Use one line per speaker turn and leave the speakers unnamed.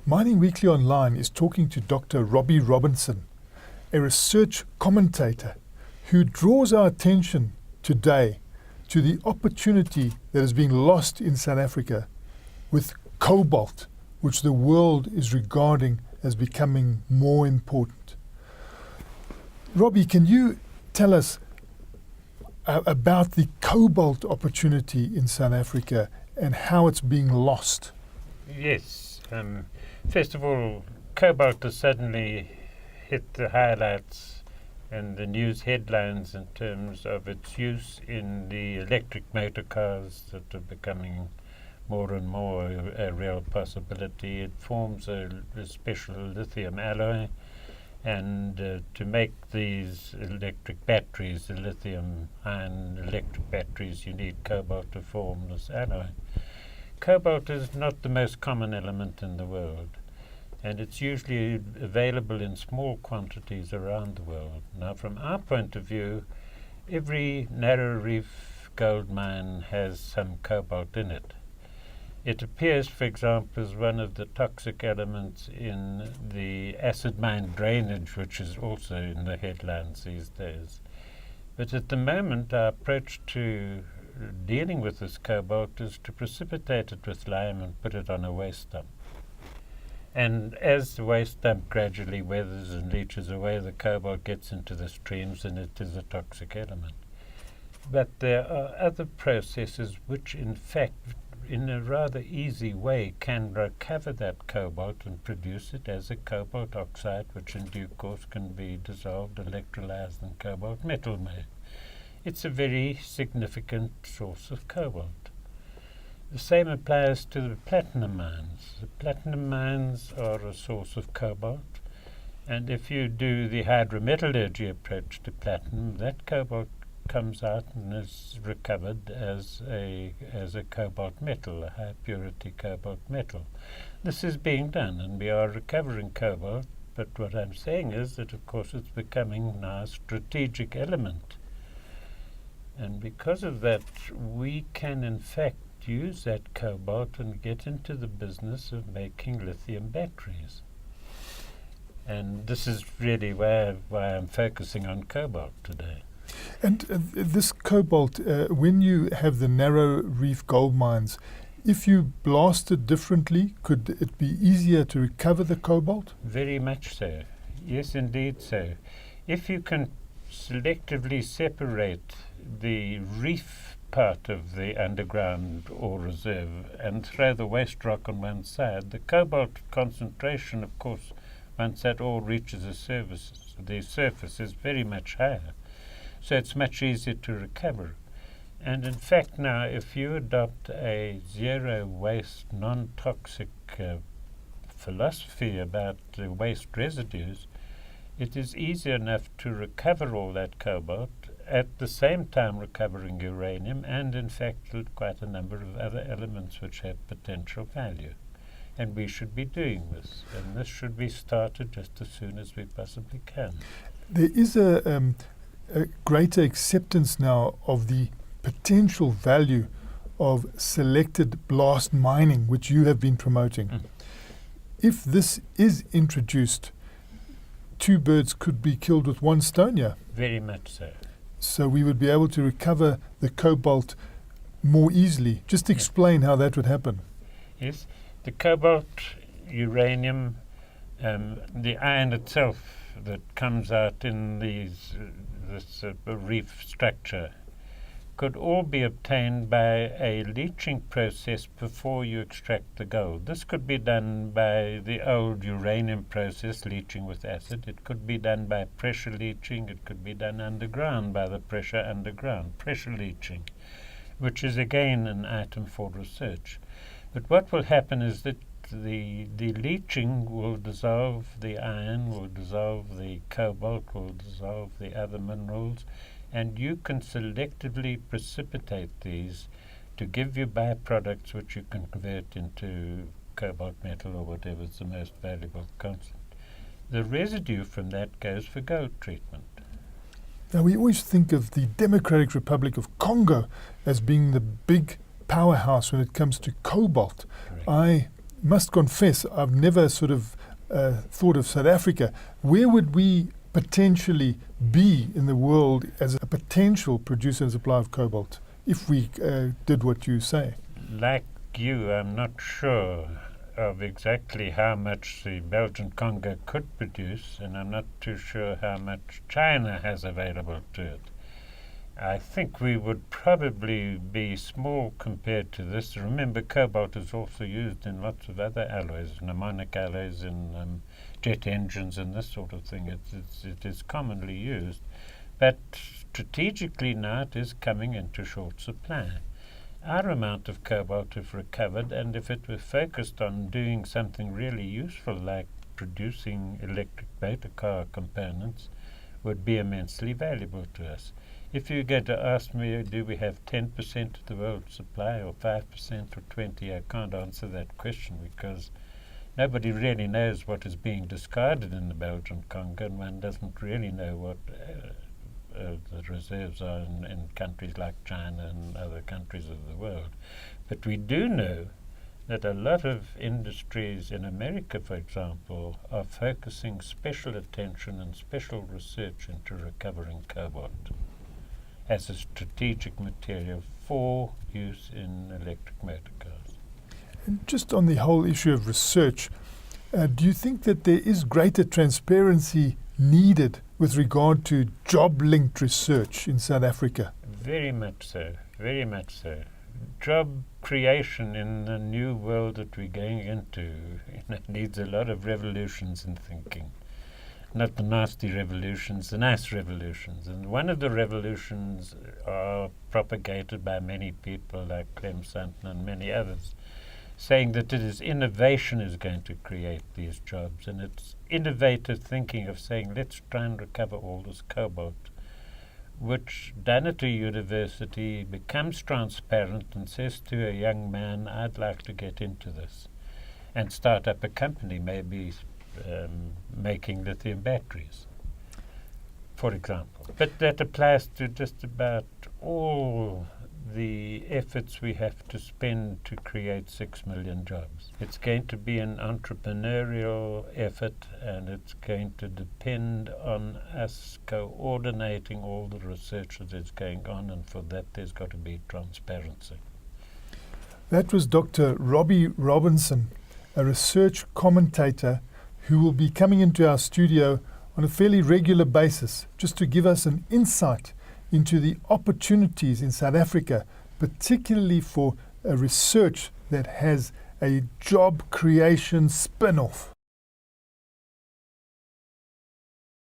Mining Weekly Online is talking to Dr. Robbie Robinson, a research commentator who draws our attention today to the opportunity that is being lost in South Africa with cobalt, which the world is regarding as becoming more important. Robbie, can you tell us about the cobalt opportunity in South Africa and how it's being lost?
Yes. First of all, cobalt has suddenly hit the highlights and the news headlines in terms of its use in the electric motor cars that are becoming more and more a real possibility. It forms a special lithium alloy, and to make these electric batteries, the lithium-ion electric batteries, you need cobalt to form this alloy. Cobalt is not the most common element in the world, and it's usually available in small quantities around the world. Now, from our point of view, every narrow-reef gold mine has some cobalt in it. It appears, for example, as one of the toxic elements in the acid mine drainage, which is also in the headlines these days. But at the moment, our approach to dealing with this cobalt is to precipitate it with lime and put it on a waste dump. And as the waste dump gradually weathers and leaches away, the cobalt gets into the streams and it is a toxic element. But there are other processes which, in fact, in a rather easy way, can recover that cobalt and produce it as a cobalt oxide, which in due course can be dissolved, electrolyzed, and cobalt metal made. It's a very significant source of cobalt. The same applies to the platinum mines. The platinum mines are a source of cobalt, and if you do the hydrometallurgy approach to platinum, that cobalt comes out and is recovered as a cobalt metal, a high purity cobalt metal. This is being done, and we are recovering cobalt, but what I'm saying is that, of course, it's becoming now a strategic element. And because of that, we can, in fact, use that cobalt and get into the business of making lithium batteries. And this is really why I'm focusing on cobalt today.
And this cobalt, when you have the narrow-reef gold mines, if you blast it differently, could it be easier to recover the cobalt?
Very much so. Yes, indeed so. If you can selectively separate the reef part of the underground ore reserve and throw the waste rock on one side, the cobalt concentration, of course, once that ore reaches the surface is very much higher. So it's much easier to recover. And in fact now, if you adopt a zero waste, non-toxic philosophy about the waste residues, it is easy enough to recover all that cobalt, at the same time recovering uranium and in fact quite a number of other elements which have potential value. And we should be doing this, and this should be started just as soon as we possibly can.
There is a greater acceptance now of the potential value of selected blast mining, which you have been promoting. If this is introduced, two birds could be killed with one stone here.
Very much so.
So we would be able to recover the cobalt more easily. Just explain how that would happen.
Yes, the cobalt, uranium, the iron itself that comes out in this reef structure could all be obtained by a leaching process before you extract the gold. This could be done by the old uranium process, leaching with acid. It could be done by pressure leaching. It could be done underground by the pressure leaching, which is again an item for research. But what will happen is that the leaching will dissolve the iron, will dissolve the cobalt, will dissolve the other minerals, and you can selectively precipitate these to give you byproducts which you can convert into cobalt metal or whatever is the most valuable constant. The residue from that goes for gold treatment.
Now, we always think of the Democratic Republic of Congo as being the big powerhouse when it comes to cobalt.
Correct.
I must confess, I've never sort of thought of South Africa. Where would we potentially be in the world as a potential producer and supplier of cobalt if we did what you say?
Like you, I'm not sure of exactly how much the Belgian Congo could produce, and I'm not too sure how much China has available to it. I think we would probably be small compared to this. Remember, cobalt is also used in lots of other alloys, mnemonic alloys in jet engines and this sort of thing. It is commonly used. But strategically now it is coming into short supply. Our amount of cobalt, if recovered, and if it were focused on doing something really useful like producing electric motor car components, would be immensely valuable to us. If you're going to ask me, do we have 10% of the world's supply, or 5% or 20%, I can't answer that question because nobody really knows what is being discarded in the Belgian Congo, and one doesn't really know what the reserves are in countries like China and other countries of the world. But we do know that a lot of industries in America, for example, are focusing special attention and special research into recovering cobalt as a strategic material for use in electric motor cars.
And just on the whole issue of research, do you think that there is greater transparency needed with regard to job-linked research in South Africa?
Very much so, very much so. Job creation in the new world that we're going into needs a lot of revolutions in thinking. Not the nasty revolutions, the nice revolutions. And one of the revolutions are propagated by many people like Clem Sutton and many others, saying that it is innovation is going to create these jobs. And it's innovative thinking of saying, let's try and recover all this cobalt, which done at a university becomes transparent and says to a young man, I'd like to get into this, and start up a company, maybe making lithium batteries, for example. But that applies to just about all the efforts we have to spend to create 6 million jobs. It's going to be an entrepreneurial effort, and it's going to depend on us coordinating all the research that is going on, and for that there's got to be transparency.
That was Dr. Robbie Robinson, a research commentator who will be coming into our studio on a fairly regular basis just to give us an insight into the opportunities in South Africa, particularly for a research that has a job creation spin-off.